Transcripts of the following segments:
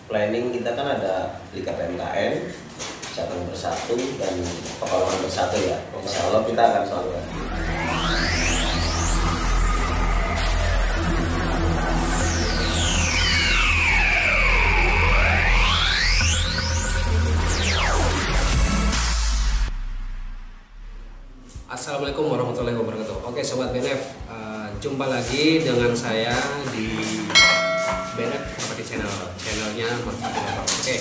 planning kita kan ada Liga PMKN, Cabang Bersatu dan Pekalongan Bersatu ya. Insya Allah kita akan selalu ada. Assalamualaikum warahmatullahi wabarakatuh. Oke Sobat BNF, jumpa lagi dengan saya di BNF Property channelnya Mas Abdul. Oke,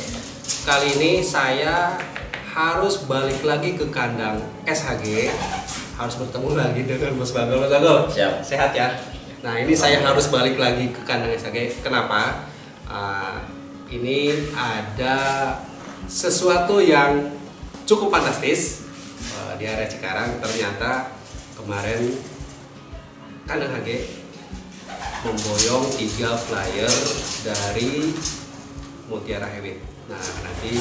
kali ini saya harus balik lagi ke kandang SHG, harus bertemu lagi dengan Bos Bagol. Mas Bagol, Siap. sehat ya? Nah ini saya harus balik lagi ke kandang SHG. Kenapa? Ini ada sesuatu yang cukup fantastis di area Cikarang. Ternyata kemarin kandang HG memboyong 3 flyer dari Mutiara Heavy. Nah nanti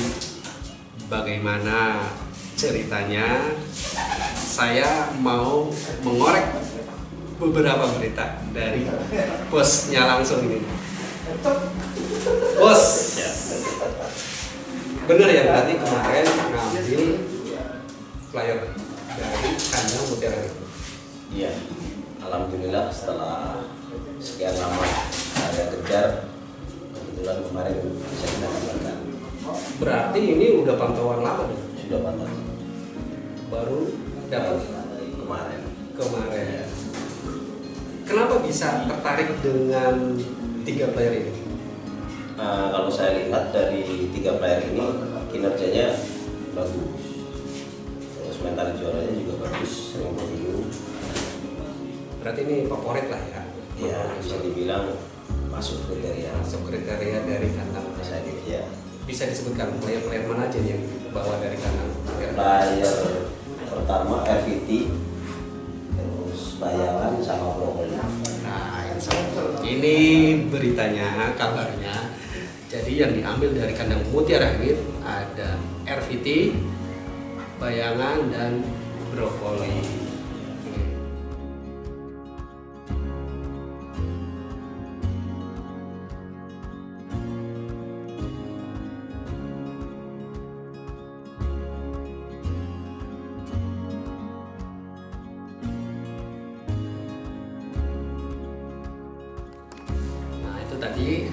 bagaimana ceritanya, saya mau mengorek beberapa berita dari bosnya langsung ini. Bos, bener ya berarti kemarin ngambil flyer dari kandang Mutiara Heavy? Iya, alhamdulillah setelah sekian lama saya kejar, kebetulan kemarin bisa kita dapatkan. Berarti ini udah pantauan lama nih? Sudah pantau. Baru dapat kemarin. Ya. Kenapa bisa tertarik dengan 3 player ini? Kalau saya lihat dari 3 player ini kinerjanya bagus, terus mental juaranya juga bagus, sering pemilu. Berarti ini favorit lah ya? Ya bisa dibilang masuk kriteria. Masuk kriteria dari kandang Saya ya. Bisa disebutkan player-player mana aja yang dibawa dari kandang? Player pertama RVT, terus Bayangan sama Brokoli. Nah, ini beritanya, kabarnya. Jadi yang diambil dari kandang Mutiara Heavy ada RVT, Bayangan, dan Brokoli. Tadi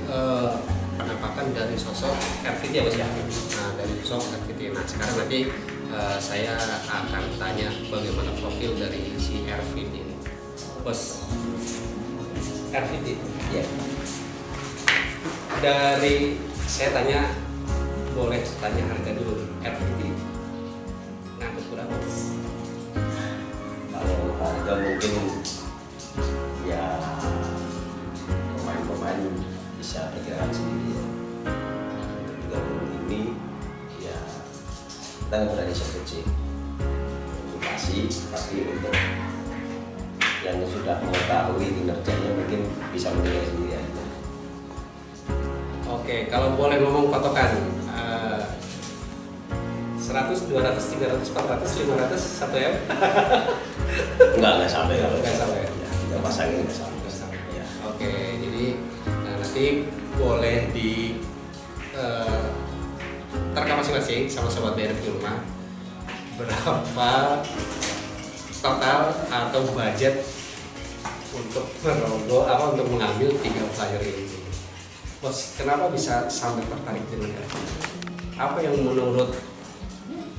penampakan dari sosok RVT ya Bos ya. Nah dari sosok RVT. Nah sekarang nanti saya akan tanya bagaimana profil dari si RVT ini. Bos, RVT Ya. Dari saya tanya, boleh tanya harga dulu RVT. Ngangkut berapa Bos? Kalau harga mungkin ya pemain bisa perkiraan sendiri ya. Untuk 30 ini ya kita nggak berani sebut kasih, tapi untuk yang sudah mengetahui kinerjanya mungkin bisa menilai sendiri aja. Oke, kalau boleh ngomong patokan 100, 200, 300, 400, 500, 1 M? Enggak sampai kalau Nggak sampai. ya, kita pasangin nggak sampai. Ya. Oke, jadi nanti boleh di terkam masing-masing sama sobat BNF di rumah berapa total atau budget untuk untuk mengambil 3 flyer ini. Bos, kenapa bisa sampai tertarik dengan RVT? Apa yang menurut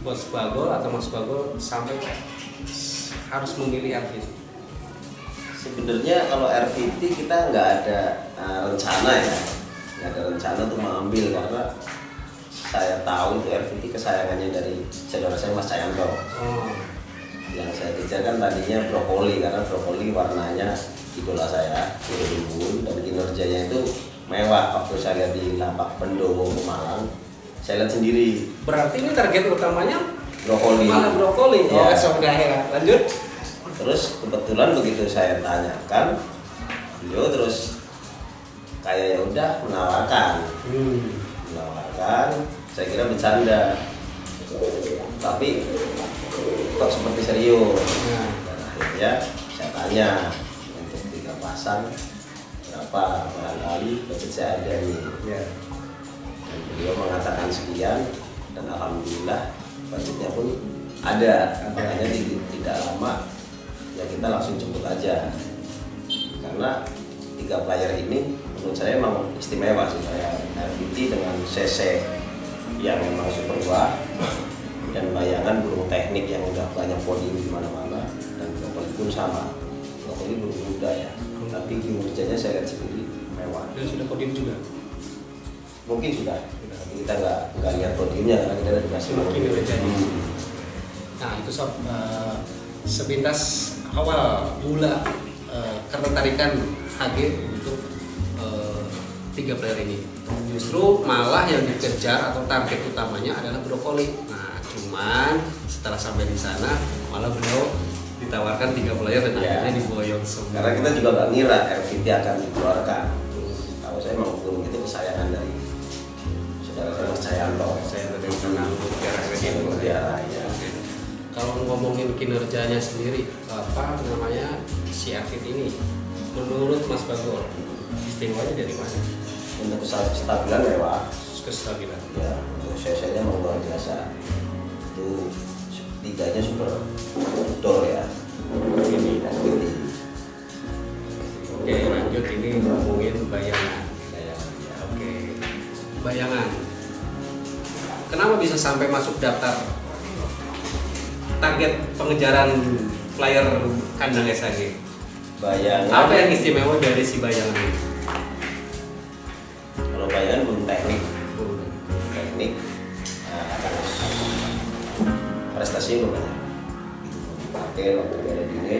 Bos Bagol atau Mas Bagol sampai harus memilih RVT? Sebenarnya kalau RVT kita nggak ada rencana ya, nggak ada rencana untuk mengambil karena saya tahu itu RVT kesayangannya dari saudara saya Mas Cayanto. Yang saya kejar kan tadinya Brokoli karena Brokoli warnanya idola saya, biru dan kinerjanya itu mewah. Waktu saya lihat di lapak Pendowo Pemalang, saya lihat sendiri. Berarti ini target utamanya Brokoli. malah Brokoli. Ya. Ya. Lanjut. Terus kebetulan begitu saya tanyakan, beliau terus kayak ya udah menawarkan, saya kira bercanda, tapi kok seperti serius. Dan akhirnya saya tanya untuk 3 pasang berapa, barangkali budget saya ada nih. Ya. sekian, dan alhamdulillah budgetnya pun ada. Makanya tidak lama ya kita langsung jemput aja, karena 3 player ini menurut saya emang istimewa sih. Kayak RVT dengan CC yang memang super wah, dan bayangan burung teknik yang udah banyak podium di mana-mana, dan global pun sama. Global ini burung muda ya, tapi kinerjanya saya lihat sendiri mewah. Dan sudah podium juga. Mungkin sudah, tapi kita nggak lihat podiumnya karena kita udah dikasih Kinerjanya. Nah itu sob, sepintas awal mula ketertarikan HG untuk 3 player ini. Justru malah yang dikejar atau target utamanya adalah brokoli. Nah, cuman setelah sampai di sana malah beliau ditawarkan 3 player dan akhirnya diboyong semua. Karena kita juga nggak ngira RVT akan dikeluarkan. Tahu saya memang burung itu kesayangan dari saudara saya Mas Cayanto. Saya lebih senang Mutiara ya. Kalau ngomongin kinerjanya sendiri, apa namanya si RVT ini, menurut Mas Bagor, istimewanya dari mana? Untuk kestabilan mewah. Kestabilan. Ya, untuk CC-nya memang luar biasa. Itu 3-nya super outdoor ya. Ini dan ini. Oke, lanjut ini ngomongin bayangan. Ya. Oke, bayangan. Kenapa bisa sampai masuk daftar target pengejaran flyer kandang SHG? Bayangan. Apa yang istimewa dari si bayangan ini? Kalau bayangan belum teknik, terus prestasi belum banyak. Pakai waktu ada di ini,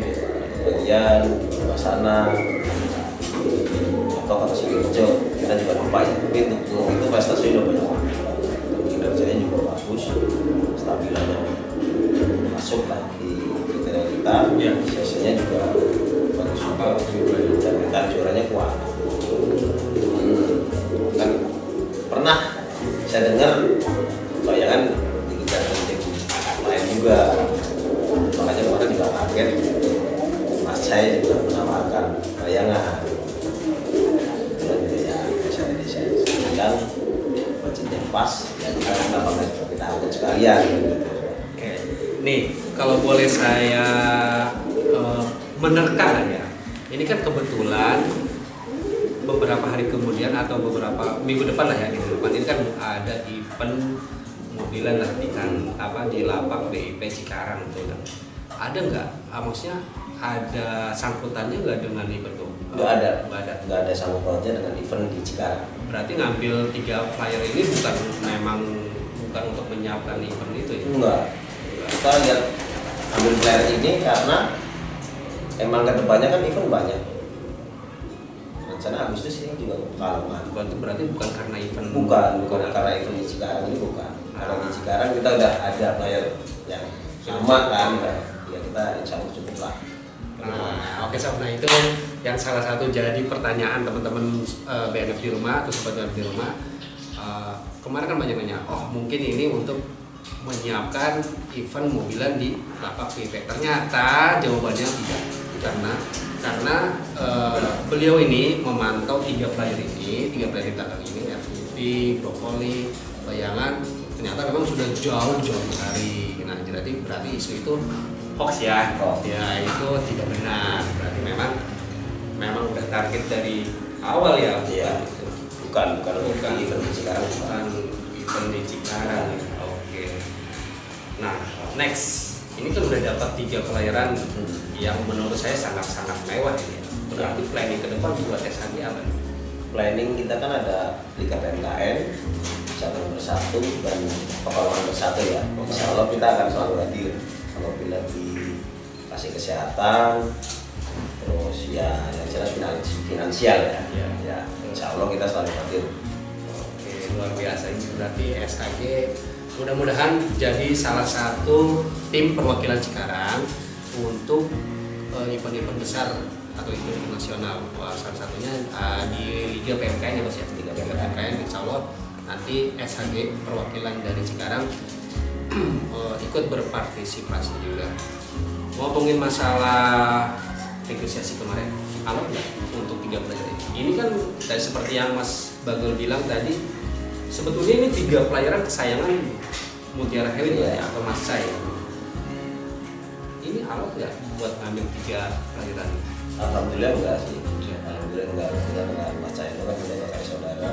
bagian sana, atau kata si Wirjo, kita juga lupa ya. Tapi untuk itu prestasi udah banyak. Kinerjanya juga bagus, stabilannya masuk lah di kriteria kita. Ya. CC-nya juga bagus juga, dan kita juaranya kuat. Kan pernah saya dengar bayangan dikejar tim lain juga, makanya kemarin juga kaget. Mas saya juga menawarkan bayangan, dan ya saya bilang budgetnya pas, ya kita angkut sekalian. Oke, nih kalau boleh saya menerka ya, ini kan kebetulan beberapa hari kemudian atau beberapa minggu depan lah ya, minggu depan ini kan ada event mobilan latihan apa di lapak BIP Cikarang gitu kan. Ada nggak? Maksudnya ada sangkutannya nggak dengan event itu? Nggak ada. Nggak ada sangkut pautnya dengan event di Cikarang. Berarti ngambil 3 flyer ini bukan untuk menyiapkan event itu ya? Enggak. Kita lihat ambil player ini karena emang kedepannya kan event banyak. Rencana Agustus ini juga Pekalongan. Berarti bukan karena event? Bukan karena event di Cikarang ini bukan. Karena di Cikarang kita udah ada player yang sama kan, ya kita insya Allah cukup lah. Nah, oke sob, nah itu yang salah satu jadi pertanyaan teman-teman BNF di rumah atau sobat BNF di rumah. Kemarin kan banyak nanya, oh mungkin ini untuk menyiapkan event mobilan di lapak PP. Ternyata jawabannya tidak, karena beliau ini memantau 3 flyer ini, 3 flyer ini, RVT, brokoli, bayangan. Ternyata memang sudah jauh hari. Nah, berarti isu itu hoax ya. Ya itu tidak benar. Berarti memang udah target dari awal ya. Iya. Bukan event di Cikarang. Bukan event di Cikarang. Oke. Nah, next. Ini kan udah dapat 3 pelayaran yang menurut saya sangat-sangat mewah ini ya. Berarti planning ke depan buat SHG apa? Planning kita kan ada Liga PMKN, Cabang Bersatu dan Pekalongan Bersatu ya. Insya Allah kita akan selalu hadir apabila dikasih kesehatan, terus ya yang jelas finansial ya. Ya, insya Allah kita selalu hadir. Oke, luar biasa. Ini berarti SHG mudah-mudahan jadi salah satu tim perwakilan Cikarang untuk event-event besar atau event nasional. Salah satunya di Liga PMKN ya Mas ya. Liga PMKN insya Allah nanti SHG perwakilan dari Cikarang ikut berpartisipasi juga. Ngomongin masalah negosiasi kemarin, alot nggak untuk 3 player ini? Ini kan seperti yang Mas Bagor bilang tadi, Sebetulnya ini 3 pelayaran kesayangan Mutiara Heli ya, atau Mas Sai. Ini alat nggak buat ngambil 3 pelayaran? Alhamdulillah enggak sih. Alhamdulillah enggak. Kita dengan Mas Cahyo itu kan kita kayak saudara.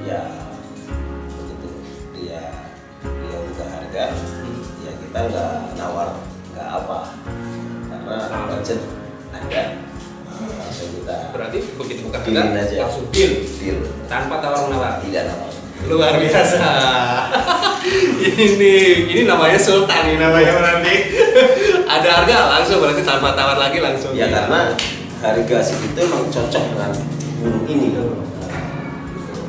Ya begitu. Dia juga harga. Ya kita nggak nawar, nggak apa. Karena budget ada. Langsung kita. Berarti begitu bukan deal harga, aja. langsung deal tanpa tawar menawar. Tidak nawar. Luar biasa. ini namanya sultan, ini namanya berarti. Ada harga langsung, berarti tanpa tawar lagi langsung. Ya karena harga segitu emang cocok dengan burung ini.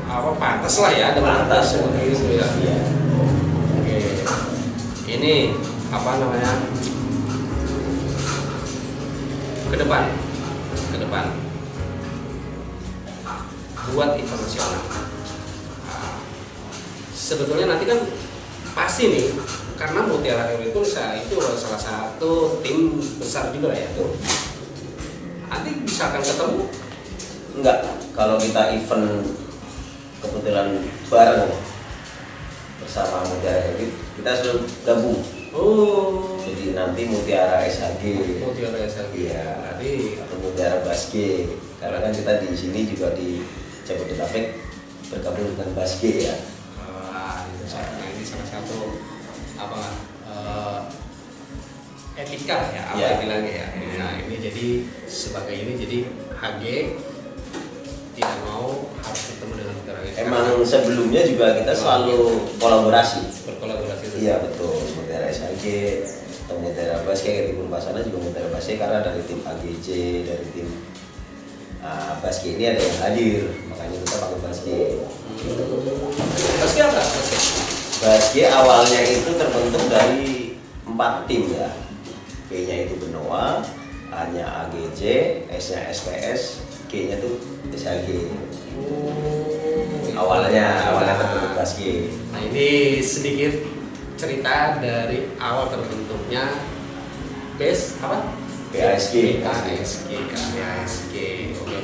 Apa pantas lah ya dengan Pantas seperti itu ya. Iya. Oke. Ini apa namanya? Ke depan. Buat event nasional. Sebetulnya nanti kan pasti nih, karena Mutiara Heli itu salah satu tim besar juga ya tuh. Nanti bisa akan ketemu? Enggak, kalau kita event kebetulan bareng bersama Mutiara Heli, kita selalu gabung. Oh, Jadi nanti Mutiara SHG, Mutiara SHG iya, tadi. atau Mutiara Basge. Karena kan kita di sini juga di Jabodetabek bergabung dengan Basge ya. Ini salah satu apa etika ya, apa Ya. bilangnya ya. Nah ini jadi sebagai ini jadi HG tidak mau harus ketemu dengan Mutiara Heli. Emang sebelumnya juga kita selalu kolaborasi. Berkolaborasi. Iya betul, Mutiara SHG atau Mutiara Basge kayak di Pasana juga Mutiara Basge karena dari tim AGJ, dari tim Basge ini ada yang hadir, makanya kita pakai Basge. Basge apa? Basge. Basge awalnya itu terbentuk dari 4 tim ya. B-nya itu Benoa, A-nya AGJ, S-nya SPS, G-nya tuh SHG. Awalnya terbentuk Basge. Nah ini sedikit cerita dari awal terbentuknya BASG apa? BASG. BASG. Oke.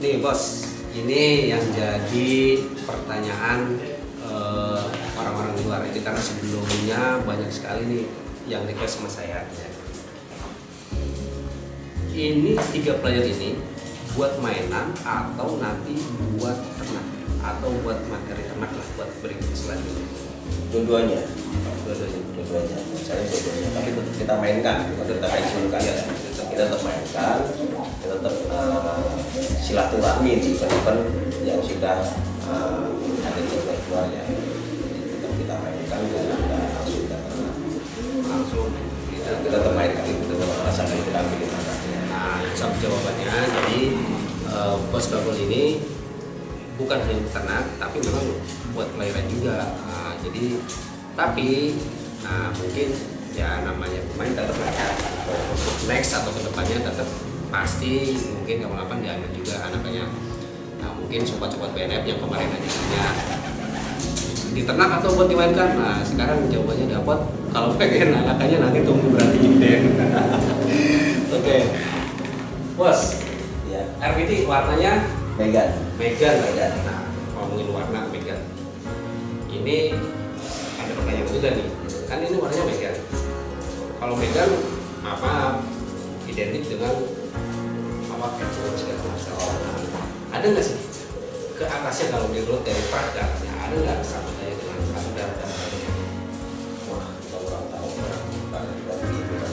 Nih bos, ini yang jadi pertanyaan orang-orang luar ini karena sebelumnya banyak sekali nih yang request sama saya. Ini 3 player ini buat mainan atau nanti buat ternak atau buat materi ternak lah buat berikut selanjutnya. Dua-duanya. Dua-duanya. Saya dua-duanya. Tapi tetap kita mainkan, kita tetap pensiunkan ya. Kita tetap mainkan, kita tetap silaturahmi di event-event yang sudah ada di luar ya. Tetap kita mainkan, kita langsung kita ternak. Langsung Kita tetap mainkan itu, tetap merasakan kita ambil di mana. Nah, sama jawabannya. Jadi Bos Babul ini bukan hanya ternak, tapi memang buat pelayaran juga. Jadi tapi mungkin ya namanya pemain tetap untuk next atau kedepannya tetap pasti mungkin kapan-kapan diambil juga anaknya. Nah mungkin sobat-sobat BNF yang kemarin aja punya di ternak atau buat dimainkan. Nah sekarang jawabannya dapat. Kalau pengen anaknya nanti tunggu berarti gede. Oke. Bos, Ya, RVT warnanya Megan. Megan. Nah, ngomongin warna Megan. Ini ada pertanyaan juga nih. Kan ini warnanya Megan. Kalau Megan apa identik dengan apa catwalk segala macam. Ada nggak sih ke atasnya kalau menurut dari produknya ada nggak samanya dengan atau dan Wah, kita kurang tahu. Karena kita beli itu kan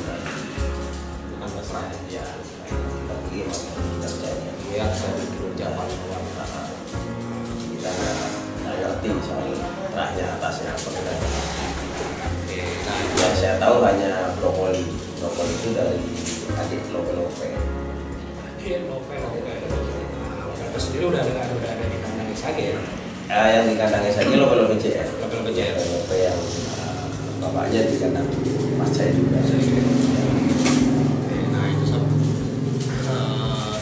bukan masalah ya, kita beli kita percaya. ya saya dulu Japan warna. Kita nggak ngerti soal terahnya atasnya apa kita. Oke, nah Yang saya tahu hanya brokoli. Brokoli itu dari adik lope-lope. Oke, novel. Nah, sendiri udah ada di kandang SHG ya. Yang di kandangnya saja lope-lope JR. Lope-lope JR. Lope yang bapaknya di kandang Mas saya juga. Oke, nah itu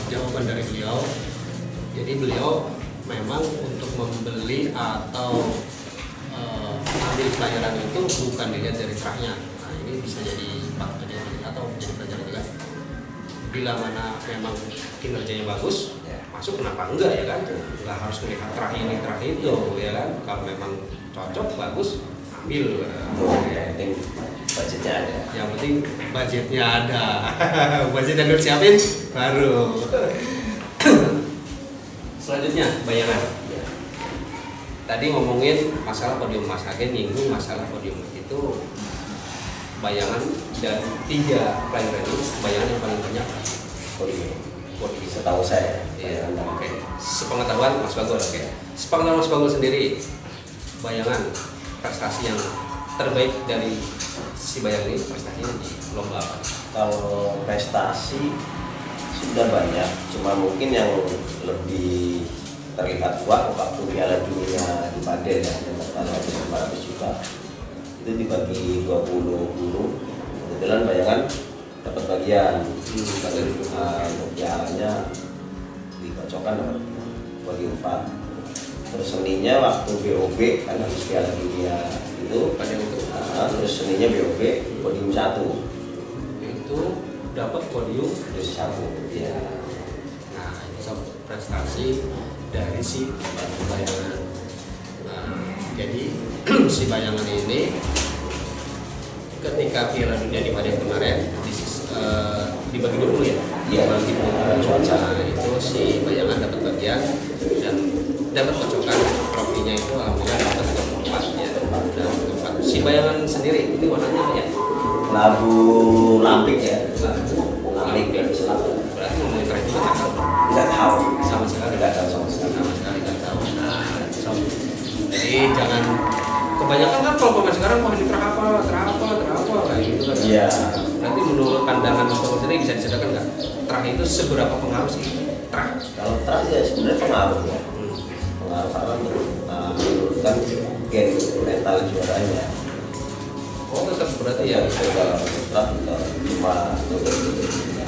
jawaban dari beliau. Jadi beliau memang untuk membeli atau ambil pelajaran itu bukan dilihat dari terahnya. Nah ini bisa jadi atau menjadi pelajaran juga. Bila mana memang kinerjanya bagus, masuk kenapa enggak ya kan, nggak harus melihat terah ini terah itu ya kan, kalau memang cocok bagus ambil. Yang penting budgetnya ada. Yang penting budgetnya ada. Budget yang udah siapin baru. Selanjutnya bayangan. Ya. Tadi ngomongin masalah podium, Mas Hagen nyinggung masalah podium itu bayangan dan 3 player ini bayangan yang paling banyak Podium. podium. Setahu saya. Iya, oke. Sepengetahuan Mas Bagol, oke. Sepengetahuan Mas Bagol sendiri, bayangan prestasi yang terbaik dari si bayangan ini prestasinya di lomba apa? Kalau prestasi sudah banyak, cuma mungkin yang lebih terlihat kuat waktu Piala Dunia di Padel ya, yang total 500 juta itu dibagi 20 guru, kebetulan bayangan dapat bagian untuk pialanya dikocokkan dapat bagi 4. Terus seninya waktu BOB kan habis Piala Dunia itu Padel itu, terus seninya BOB podium 1 itu dapat podium. terus 1 ya. Nah, itu satu prestasi dari si bayangan. Nah, jadi si bayangan ini ketika Piala Dunia di Padang kemarin dibagi 20 ya. Iya. Dibagi 20. Nah, itu si bayangan dapat bagian dan dapat kocokan, trofinya itu alhamdulillah dapat keempat ya. Dan keempat. Si bayangan sendiri ini warnanya apa ya? Labu lampik ya. Labu Lampik ya. dari selatan. Berarti ngomongin terakhir juga nggak tahu. Nggak tahu. Sama sekali Nggak tahu sama sekali. sama sekali nggak tahu. Nah, so, jadi jangan kebanyakan kan kalau pemain sekarang wah ini terapa kayak gitu kan. Iya. Nanti menurut pandangan Mas Bagol sendiri bisa diceritakan nggak terah itu seberapa pengaruh sih terah? Kalau terang ya sebenarnya pengaruh ya. Pengaruh karena menurunkan gen mental juaranya. Oh tetap berarti ya. Kalau terang cuma untuk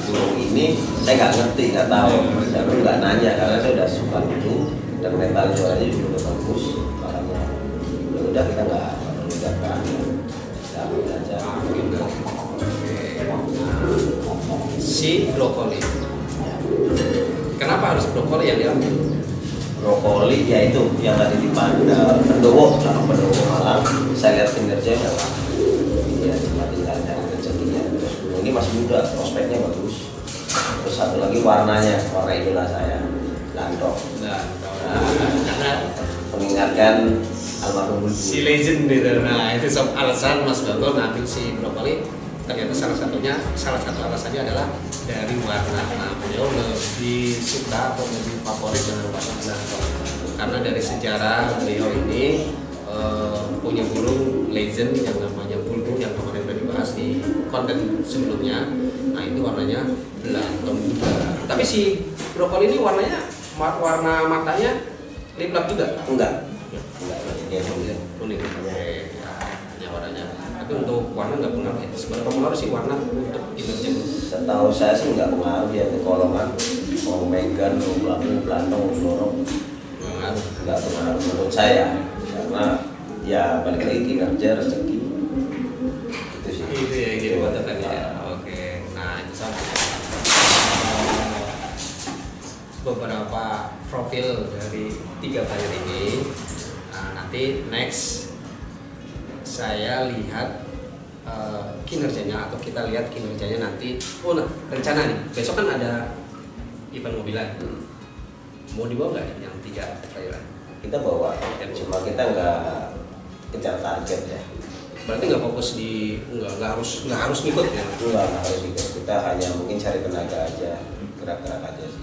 burung ini saya nggak ngerti, nggak tahu. Saya pun nggak nanya karena saya udah suka dulu dan mental juaranya juga udah bagus. Makanya ya udah kita nggak perlu datang. Ya ambil aja. Si brokoli. Kenapa harus brokoli yang diambil? Brokoli ya itu yang tadi di Pendowo, Pendowo Malang. Saya lihat kinerjanya wah, ya cuma tinggal dari rezekinya. Terus ini masih muda, prospeknya bagus. Terus satu lagi warnanya, warna idola saya, Landok. Nah, Karena mengingatkan almarhum si legend gitu. Nah itu alasan Mas Bagol ngambil si brokoli. Ternyata salah satu alasannya adalah dari warna. Nah, beliau lebih suka atau lebih favorit dengan warna Landok karena dari sejarah beliau ini punya burung legend yang namanya bulbul yang kemarin sudah dibahas di konten sebelumnya. Nah itu warnanya Landok juga. Tapi si brokoli ini warnanya warna matanya liplap juga? Enggak, dia Kuning. Oke, ya warnanya. Tapi untuk warna nggak pengaruh ya. Seberapa pengaruh sih warna untuk kinerja? Setahu saya sih nggak pengaruh ya ke kolongan, mau Megan, mau Belatung, Belantong, mau Lorong, nggak pengaruh menurut saya karena ya balik lagi kinerja rezeki itu sih. Itu ya gitu batasannya. Oke, nah itu sama. Beberapa profil dari 3 player ini. Nah, nanti next saya lihat kinerjanya atau kita lihat kinerjanya nanti. Oh nah, rencana nih besok kan ada event mobilan. Mau dibawa nggak yang 3 player? Kita bawa, cuma kita nggak kejar target ya. Berarti nggak fokus di nggak harus ngikut ya? Nggak harus ikut, kita hanya mungkin cari tenaga aja, gerak-gerak aja sih.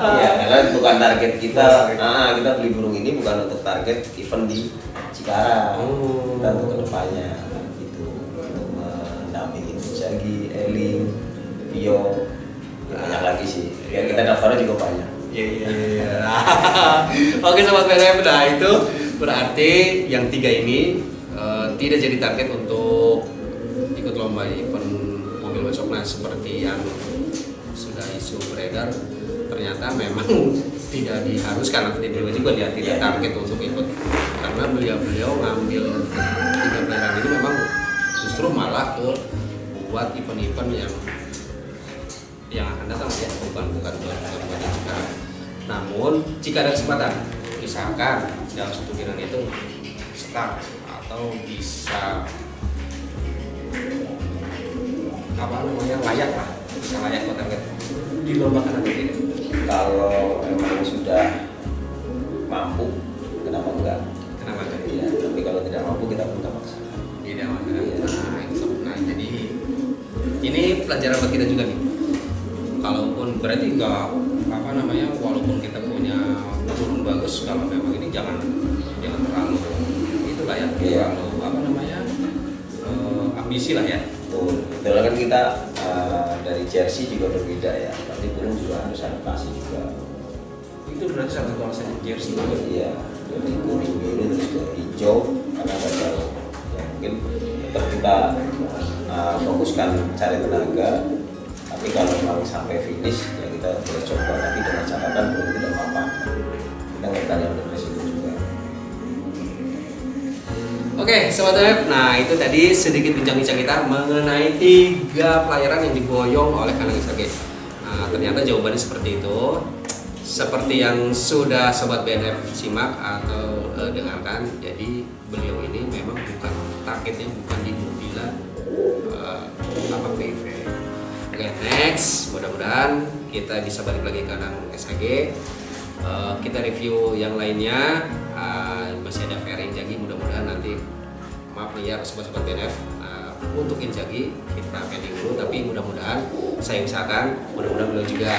Iya, karena bukan target kita. Nah, kita beli burung ini bukan untuk target event di Cikarang. Kita untuk kedepannya gitu, untuk mendampingi Jagi, Eli, Vio, ya banyak lagi sih. Biar kita daftarnya juga banyak. Iya. Oke sobat BRM, nah itu berarti yang 3 ini tidak jadi target untuk ikut lomba event mobil Basoknas seperti yang sudah isu beredar. Ternyata memang tidak diharuskan atau beliau juga dia tidak target untuk ikut karena beliau ngambil 3 pelayaran ini memang justru malah ke buat event-event yang yang akan datang ya, bukan 2022 sekarang. Namun jika ada kesempatan, misalkan dalam satu bulan itu start atau bisa apa namanya layak lah, bisa layak buat target dilombakan atau tidak? Kalau memang sudah mampu, kenapa enggak? Kenapa enggak? Iya, tapi kalau tidak mampu kita pun tak paksa. Tidak masalah. Nah, jadi ini pelajaran buat kita juga nih. Kalaupun berarti enggak apa namanya, walaupun kita punya turun bagus, kalau memang ini jangan terlalu itulah ya, terlalu apa namanya ambisi lah ya. Betul kan kita dari jersey juga berbeda ya, tapi burung juga harus adaptasi juga. Itu berarti salah satu alasan jersey juga. Iya, dari kuning biru terus ke hijau karena ada jauh. Ya, mungkin tetap kita fokuskan cari tenaga, tapi kalau memang sampai finish ya kita boleh coba, tapi dengan catatan belum tidak apa-apa. Kita nggak tanya untuk resiko juga. Oke, Sobat Web, nah itu tadi sedikit bincang-bincang kita mengenai 3 pelayaran yang diboyong oleh Kanang SAG. Nah, ternyata jawabannya seperti itu. Seperti yang sudah Sobat BNF simak atau dengarkan, jadi beliau ini memang bukan targetnya bukan di mobilan apa PV. Oke, next, mudah-mudahan kita bisa balik lagi ke Kanang SAG. Kita review yang lainnya, masih ada Ferry Inzaghi, mudah-mudahan nanti maaf nih ya sobat-sobat BNF, untuk Inzaghi kita pending dulu, tapi mudah-mudahan saya usahakan, mudah-mudahan beliau juga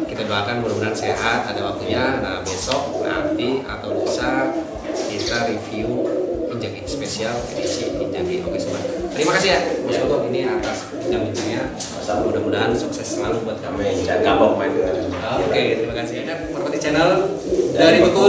kita doakan mudah-mudahan sehat, ada waktunya. Nah besok nanti atau lusa kita review Inzaghi spesial edisi Inzaghi. Oke sobat, terima kasih ya Mas Toto ini atas bincang-bincangnya. Mudah-mudahan sukses selalu buat kami. Jangan kapok main dengan. Oke, terima kasih. Merpati Channel dari Bekun.